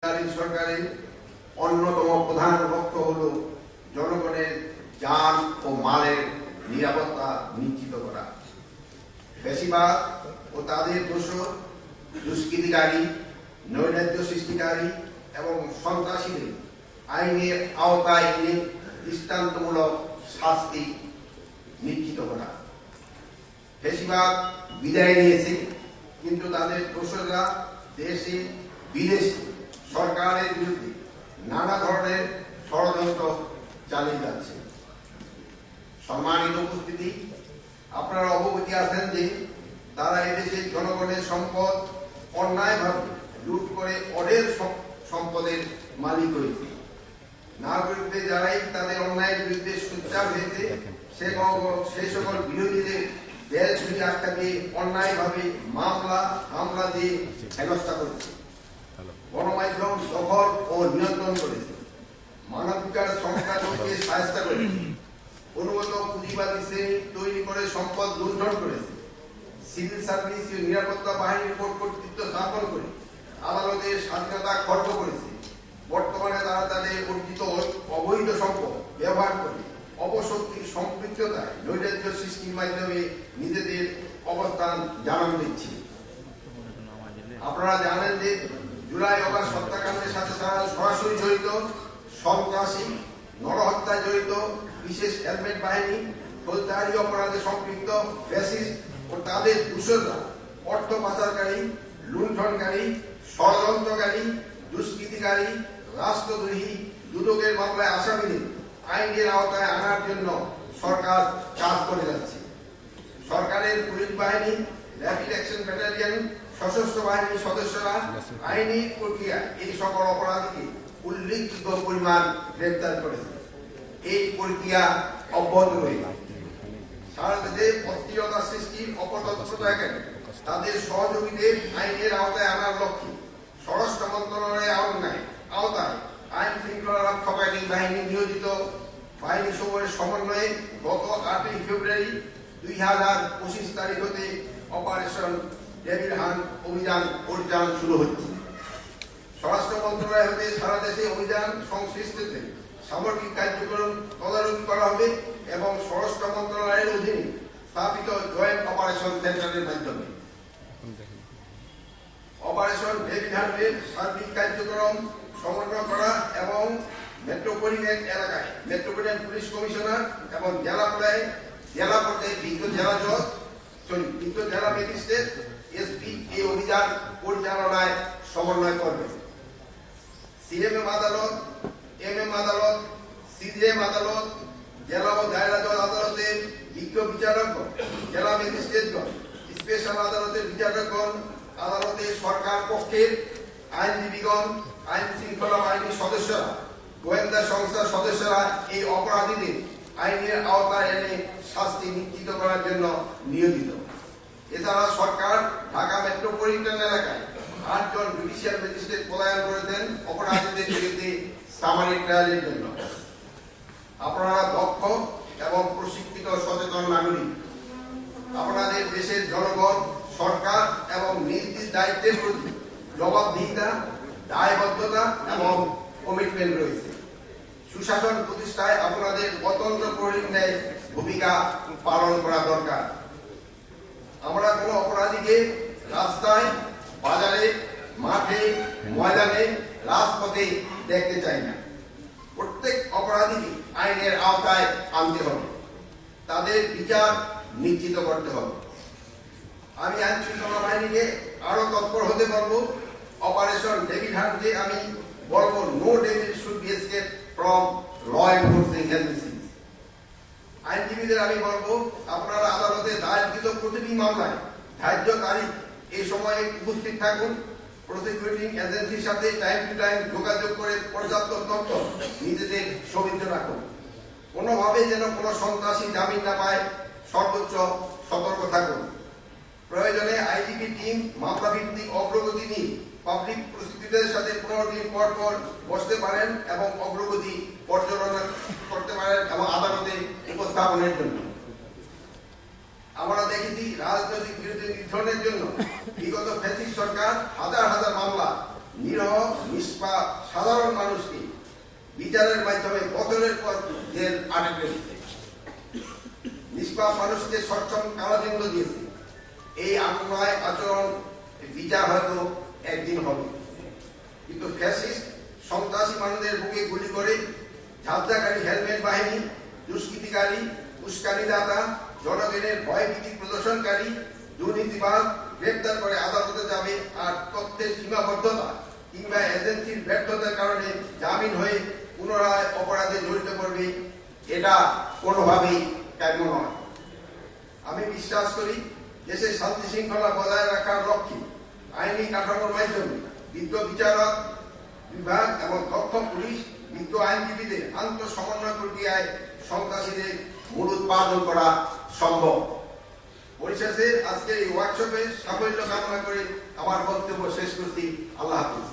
সরকারের অন্যতম প্রধান লক্ষ্য হল জনগণের যান ও মালের নিরাপত্তা নিশ্চিত করা। বেশিরভাগ ও তাদের দোষর দুষ্কৃতিকারী, নৈরাজ্য সৃষ্টিকারী এবং সন্ত্রাসীদের আইনের আওতায় এনে দৃষ্টান্তমূলক শাস্তি নিশ্চিত করা। বেশিরভাগ বিদায় নিয়েছে, কিন্তু তাদের দোষররা দেশে বিদেশে সরকারের বিরুদ্ধে নানা ধরনের ষড়যন্ত্র চালিয়ে যাচ্ছে। সম্মানিত উপস্থিতি, আপনারা অবগত আছেন যে তারা এদেশের জনগণের সম্পদ অন্যায়ভাবে লুট করে ওদের সম্পদের মালিক হয়েছে। নাগরিকদের যারাই তাদের অন্যায়ের বিরুদ্ধে সোচ্চার হয়েছে, সেই সকল বিরোধীদের দেশ জুড়ে আটকা দিয়ে অন্যায়ভাবে হামলা দিয়ে হেনস্থা করেছে। গণমাধ্যম দখল ও নিয়ন্ত্রণ করেছে, মানবাধিকার সংস্থাগুলোকে সাহায্য করেছে, অনুগত পুঁজিবাদী শ্রেণী তৈরি করে সম্পদ লুণ্ঠন করেছে, সিভিল সার্ভিস ও নিরাপত্তা বাহিনীর উপর কর্তৃত্ব স্থাপন করে আদালতের স্বাধীনতা খর্ব করেছে। বর্তমানে তারা তাদের অর্জিত অবৈধ সম্পদ ব্যবহার করে অপশক্তির সম্পৃক্ততায় নৈরাজ্য সৃষ্টির মাধ্যমে নিজেদের অবস্থান জানান দিচ্ছে। আপনারা জানেন যে জুলাই অগাস্ট হত্যাকাণ্ডের সাথে সরাসরি জড়িত সন্ত্রাসী, নরহত্যায় জড়িত বিশেষ হেলমেট বাহিনী, ফৌজদারি অপরাধে সম্পৃক্ত ফ্যাসিস্ট ও তাদের দূষররা অর্থ পাচারকারী, লুণ্ঠনকারী, ষড়যন্ত্রকারী, দুষ্কৃতিকারী, রাষ্ট্রদ্রোহী, দুদকের মামলায় আসামিদের আইনের আওতায় আনার জন্য সরকার কাজ করে যাচ্ছে। সরকারের পুলিশ বাহিনী, র্যাপিড অ্যাকশন ব্যাটালিয়ন, সশস্ত্র বাহিনীর সদস্যরা আইনি প্রক্রিয়ায় এই সকল অপরাধীকে উল্লেখযোগ্য পরিমাণ গ্রেপ্তার করেছে। এই প্রক্রিয়া অব্যাহত রয়েছে। সারা দেশে অস্থিরতা সৃষ্টির অপতৎপরতা তাদের সহযোগীদের আইনের আওতায় আনার লক্ষ্যে স্বরাষ্ট্র মন্ত্রণালয়ের আওতায় আইন শৃঙ্খলা রক্ষাকারী বাহিনী নিয়োজিত বাহিনী সমূহের সমন্বয়ে গত 8 ফেব্রুয়ারি 2025 তারিখ হতে অপারেশন ডেভিল হান্ট অভিযান শুরু হচ্ছে। স্বরাষ্ট্র মন্ত্রণালয় হতে সারা দেশে অভিযান সংশ্লিষ্টদের সামগ্রিক কার্যক্রম তদারকি করা হবে এবং স্বরাষ্ট্র মন্ত্রণালয়ের অধীনে স্থাপিত জয়েন্ট অপারেশন সেন্টারের মাধ্যমে অপারেশন ডেভিল হান্টের সার্বিক কার্যক্রম সমন্বয় করা এবং মেট্রোপলিটন এলাকায় মেট্রোপলিটন পুলিশ কমিশনার এবং জেলা পর্যায়ে বিজ্ঞ জেলা ম্যাজিস্ট্রেট এসপি এই অভিযান পরিচালনায় সমন্বয় করবে। সিএমএম আদালত, এমএম আদালত, সিজিএম আদালত, জেলা ও দায়রা জজ আদালতের বিজ্ঞ বিচারকগণ, জেলা ম্যাজিস্ট্রেটগণ, স্পেশাল আদালতের বিচারকগণ, আদালতের সরকার পক্ষের আইনজীবীগণ, আইন শৃঙ্খলা বাহিনীর সদস্যরা, গোয়েন্দা সংস্থার সদস্যরা এই অপরাধীদের আইনের আওতায় এনে শাস্তি নিশ্চিত করার জন্য নিয়োজিত। এছাড়া সরকার ঢাকা মেট্রোপলিটন এলাকায় 8 জন জুডিশিয়াল ম্যাজিস্ট্রেট পদায়ন করেছেন অপরাধীদের বিরুদ্ধে সামারি ট্রায়ালের জন্য। আপনারা দক্ষ এবং প্রশিক্ষিত সচেতন নাগরিক। আপনাদের দেশের জনগণ, সরকার এবং নিজ দায়িত্বের প্রতি জবাবদিহিতা, দায়বদ্ধতা এবং কমিটমেন্ট রয়েছে। সুশাসন প্রতিষ্ঠায় আপনাদের অত্যন্ত প্রয়োজনীয় ভূমিকা পালন করা দরকার। আমরা কোনো অপরাধীকে রাস্তায়, বাজারে, মাঠে, ময়দানে, রাজপথে দেখতে চাই না। প্রত্যেক অপরাধীকে আইনের আওতায় আনতে হবে, তাদের বিচার নিশ্চিত করতে হবে। আমি আইন শৃঙ্খলা বাহিনীকে আরো তৎপর হতে বলবো। অপারেশন ডেভিল হান্টে আমি বলবো, no devil should be escape from law enforcing agencies. আইনজীবীদের আমি বলবো, আপনারা আদালতে দায়েরকৃত প্রতিটি মামলায় ধার্য তারিখ এই সময়ে উপস্থিত থাকুন। প্রসিকিউটিং এজেন্সির সাথে টাইম টু টাইম যোগাযোগ করে পর্যাপ্ত তথ্য নিজেদের সমিত রাখুন। কোনোভাবে যেন কোনো সন্ত্রাসী জামিন না পায়, সর্বোচ্চ সতর্ক থাকুন। প্রয়োজনে আইজিপি টিম মামলা ভিত্তিক অগ্রগতি নিয়ে পাবলিক প্রসিকিউটরের সাথে 15 দিন পর বসতে পারেন এবং অগ্রগতি পর্যালোচনা করতে পারেন এবং আদালতে উপস্থাপনের জন্য। আমরা দেখেছি রাজনৈতিক বিরোধী নিধনের জন্য বিগত ফ্যাসিস্ট সরকার হাজার হাজার মামলা নিরহ নিষ্পাপ সাধারণ মানুষকে বিচারের মাধ্যমে বছরের পর জেল আটকে রেখেছে, নিষ্পাপ মানুষকে সক্ষম কারাদণ্ড দিয়েছে। এই অন্যায় আচরণ বিচার হয়তো একদিন হবে, কিন্তু ফ্যাসিস্ট সন্ত্রাসী মানুষদের বুকে গুলি করে ঝাঁঝাকারী হেলমেট বাহিনী, দুষ্কৃতিকারী, উস্কানিদাতা, জনগণের ভয়ভীতি প্রদর্শনকারী, দুর্নীতিবাজ গ্রেপ্তার করে আদালতে যাবে, আর তথ্যের সীমাবদ্ধতা কিংবা এজেন্সির ব্যর্থতার কারণে জামিন হয়ে পুনরায় অপরাধে জড়িত করবে, এটা কোনোভাবেই কাম্য নয়। আমি বিশ্বাস করি দেশের শান্তি শৃঙ্খলা বজায় রাখার লক্ষ্যে আইনি কাঠামোর মাধ্যমে বিজ্ঞ বিচারক বিভাগ এবং দক্ষ পুলিশ, বিজ্ঞ আইনজীবীদের আন্তঃসমন্বয় প্রক্রিয়ায় সন্ত্রাসীদের মূলোৎপাদন করা সম্ভব। পরিশেষে আজকের এই ওয়ার্কশপে সাফল্য কামনা করে আমার বক্তব্য শেষ করছি। আল্লাহ হাফিজ।